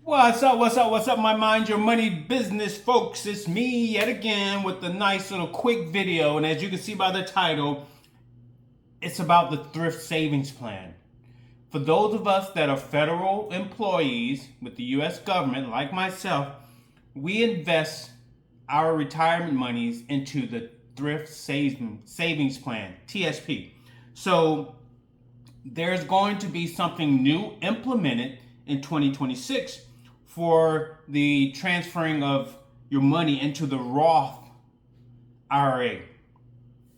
What's up, my Mind Your Money business folks? It's me yet again with a nice little quick video. And as you can see by the title, it's about the thrift savings plan. For those of us that are federal employees with the US government, like myself, we invest our retirement monies into the thrift savings plan, TSP. So there's going to be something new implemented in 2026 for the transferring of your money into the Roth IRA,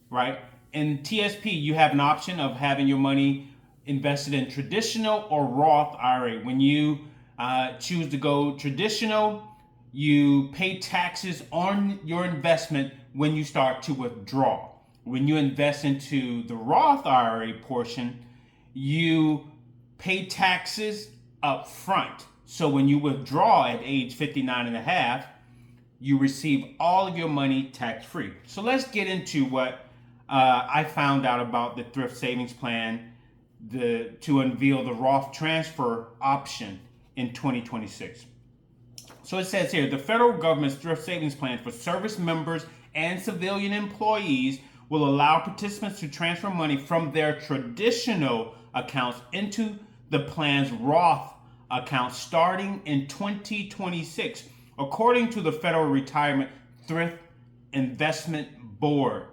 right? In TSP, you have an option of having your money invested in traditional or Roth IRA. When you choose to go traditional, you pay taxes on your investment when you start to withdraw. When you invest into the Roth IRA portion, you pay taxes up front. So when you withdraw at age 59 and a half, you receive all of your money tax-free. So let's get into what I found out about the thrift savings plan to unveil the Roth transfer option in 2026. So it says here, the federal government's thrift savings plan for service members and civilian employees will allow participants to transfer money from their traditional accounts into the plan's Roth account starting in 2026, according to the Federal Retirement Thrift Investment Board.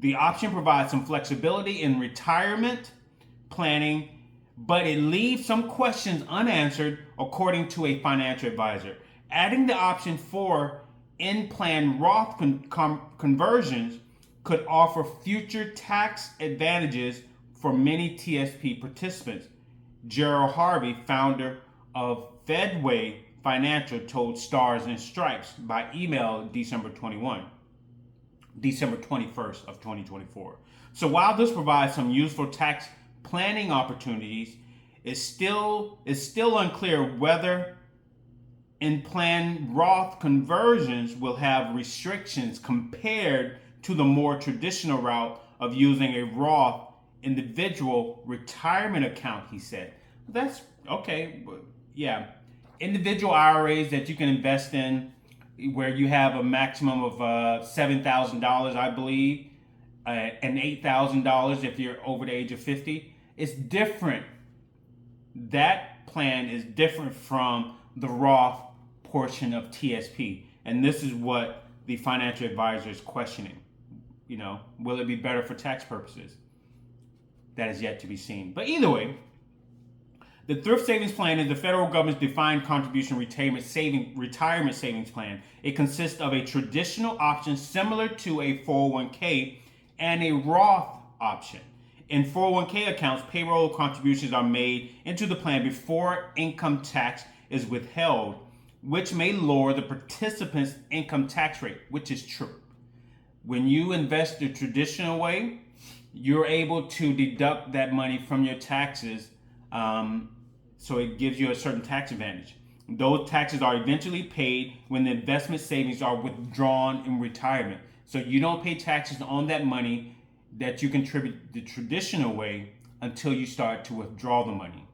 The option provides some flexibility in retirement planning, but it leaves some questions unanswered, according to a financial advisor. Adding the option for in-plan Roth conversions could offer future tax advantages for many TSP participants. Gerald Harvey, founder of Fedway Financial, told Stars and Stripes by email December 21st of 2024. So while this provides some useful tax planning opportunities, it's still unclear whether in-plan Roth conversions will have restrictions compared to the more traditional route of using a Roth individual retirement account, he said. That's okay. Yeah. Individual IRAs that you can invest in where you have a maximum of $7,000, I believe, and $8,000 if you're over the age of 50. It's different. That plan is different from the Roth portion of TSP. And this is what the financial advisor is questioning. Will it be better for tax purposes? That is yet to be seen. But either way, the thrift savings plan is the federal government's defined contribution retirement savings plan. It consists of a traditional option similar to a 401k and a Roth option. In 401k accounts, payroll contributions are made into the plan before income tax is withheld, which may lower the participant's income tax rate, which is true. When you invest the traditional way, you're able to deduct that money from your taxes, so it gives you a certain tax advantage. Those taxes are eventually paid when the investment savings are withdrawn in retirement. So you don't pay taxes on that money that you contribute the traditional way until you start to withdraw the money.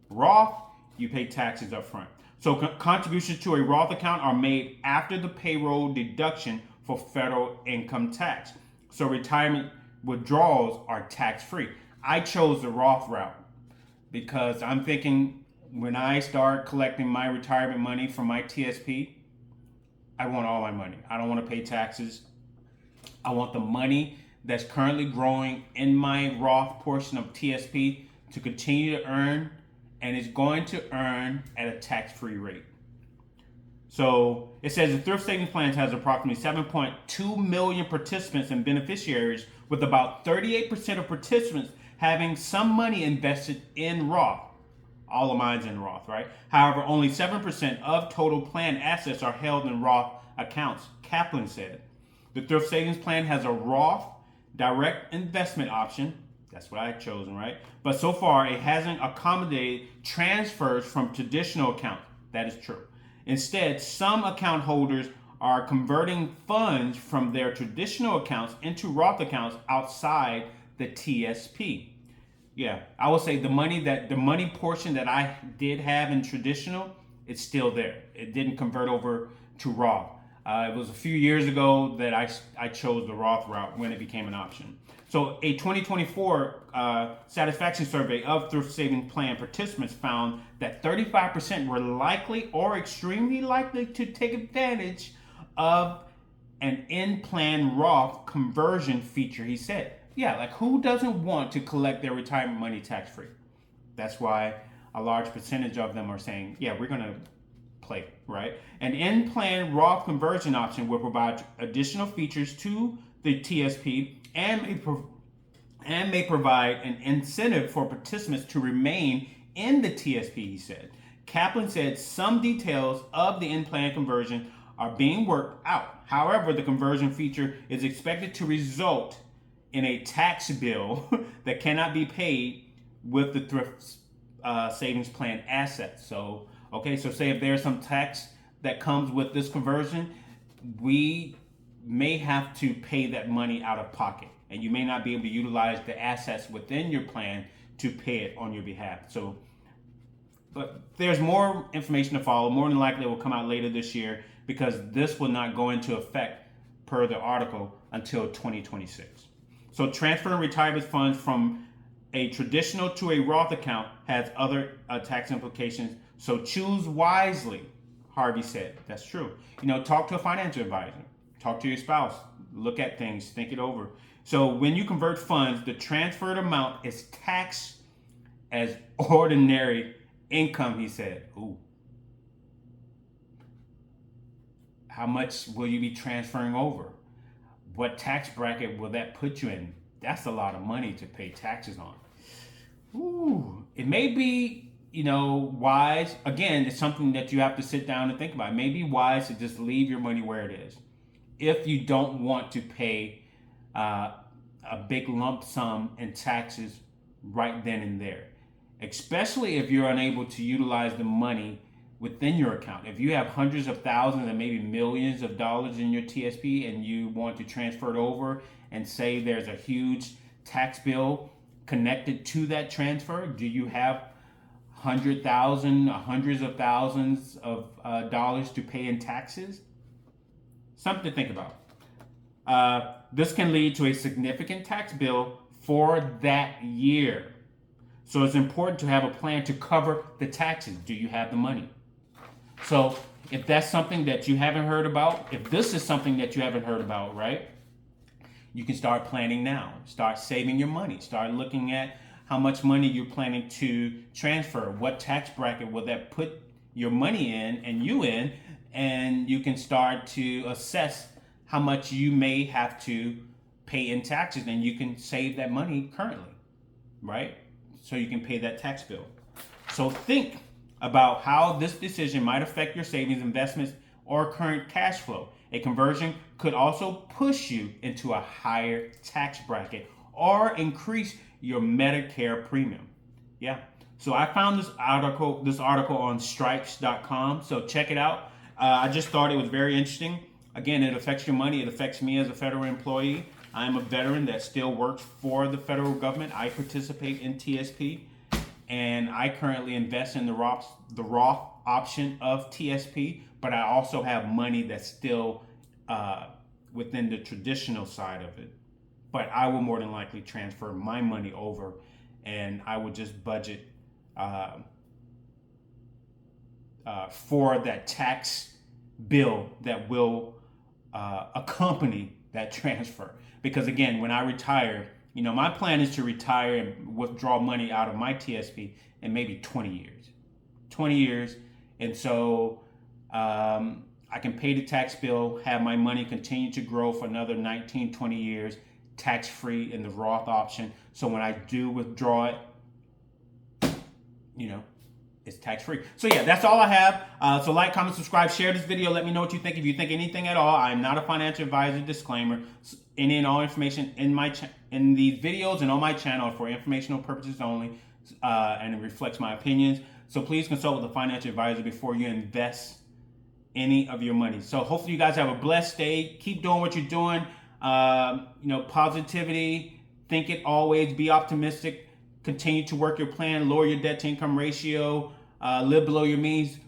Roth, you pay taxes up front. So contributions to a Roth account are made after the payroll deduction for federal income tax. So retirement withdrawals are tax-free. I chose the Roth route because I'm thinking when I start collecting my retirement money from my TSP, I want all my money. I don't want to pay taxes. I want the money that's currently growing in my Roth portion of TSP to continue to earn, and it's going to earn at a tax-free rate. So it says the thrift savings plan has approximately 7.2 million participants and beneficiaries, with about 38% of participants having some money invested in Roth. All of mine's in Roth, right? However, only 7% of total plan assets are held in Roth accounts, Kaplan said. The thrift savings plan has a Roth direct investment option. That's what I've chosen, right? But so far, it hasn't accommodated transfers from traditional accounts. That is true. Instead, some account holders are converting funds from their traditional accounts into Roth accounts outside the TSP. Yeah, I would say the money portion that I did have in traditional it's still there. It didn't convert over to Roth. It was a few years ago that I chose the Roth route when it became an option. So a 2024 satisfaction survey of thrift savings plan participants found that 35% were likely or extremely likely to take advantage of an in-plan Roth conversion feature, he said. Yeah, like who doesn't want to collect their retirement money tax-free? That's why a large percentage of them are saying, yeah, we're going to play, right? An in-plan Roth conversion option will provide additional features to the TSP and may provide an incentive for participants to remain in the TSP, he said. Kaplan said some details of the in-plan conversion are being worked out. However, the conversion feature is expected to result in a tax bill that cannot be paid with the thrift savings plan assets. So say if there's some tax that comes with this conversion, we may have to pay that money out of pocket, and you may not be able to utilize the assets within your plan to pay it on your behalf. So, but there's more information to follow. More than likely it will come out later this year, because this will not go into effect per the article until 2026. So transferring retirement funds from a traditional to a Roth account has other tax implications. So choose wisely, Harvey said. That's true. Talk to a financial advisor. Talk to your spouse. Look at things. Think it over. So when you convert funds, the transferred amount is taxed as ordinary income, he said. Ooh. How much will you be transferring over? What tax bracket will that put you in? That's a lot of money to pay taxes on. Ooh. It may be, wise. Again, it's something that you have to sit down and think about. It may be wise to just leave your money where it is if you don't want to pay a big lump sum in taxes right then and there, especially if you're unable to utilize the money within your account. If you have hundreds of thousands and maybe millions of dollars in your TSP and you want to transfer it over, and say there's a huge tax bill connected to that transfer, do you have hundreds of thousands of dollars to pay in taxes? Something to think about. This can lead to a significant tax bill for that year. So it's important to have a plan to cover the taxes. Do you have the money? So if that's something that you haven't heard about, if this is something that you haven't heard about, right? You can start planning now. Start saving your money. Start looking at how much money you're planning to transfer. What tax bracket will that put your money in and you in? And you can start to assess how much you may have to pay in taxes, and you can save that money currently, right? So you can pay that tax bill. So think about how this decision might affect your savings, investments, or current cash flow. A conversion could also push you into a higher tax bracket or increase your Medicare premium. Yeah. So I found this article on stripes.com. So check it out. I just thought it was very interesting. Again, it affects your money. It affects me as a federal employee. I'm a veteran that still works for the federal government. I participate in TSP, and I currently invest in the Roth option of TSP, but I also have money that's still within the traditional side of it. But I will more than likely transfer my money over, and I would just budget for that tax bill that will accompany that transfer. Because again, when I retire, my plan is to retire and withdraw money out of my TSP in maybe 20 years. And so I can pay the tax bill, have my money continue to grow for another 19, 20 years, tax-free in the Roth option. So when I do withdraw it, it's tax-free. So yeah, that's all I have. So like, comment, subscribe, share this video. Let me know what you think. If you think anything at all, I'm not a financial advisor. Disclaimer. Any and all information in these videos and on my channel are for informational purposes only, and it reflects my opinions. So please consult with a financial advisor before you invest any of your money. So hopefully you guys have a blessed day. Keep doing what you're doing. Positivity. Think it always. Be optimistic. Continue to work your plan, lower your debt to income ratio, live below your means.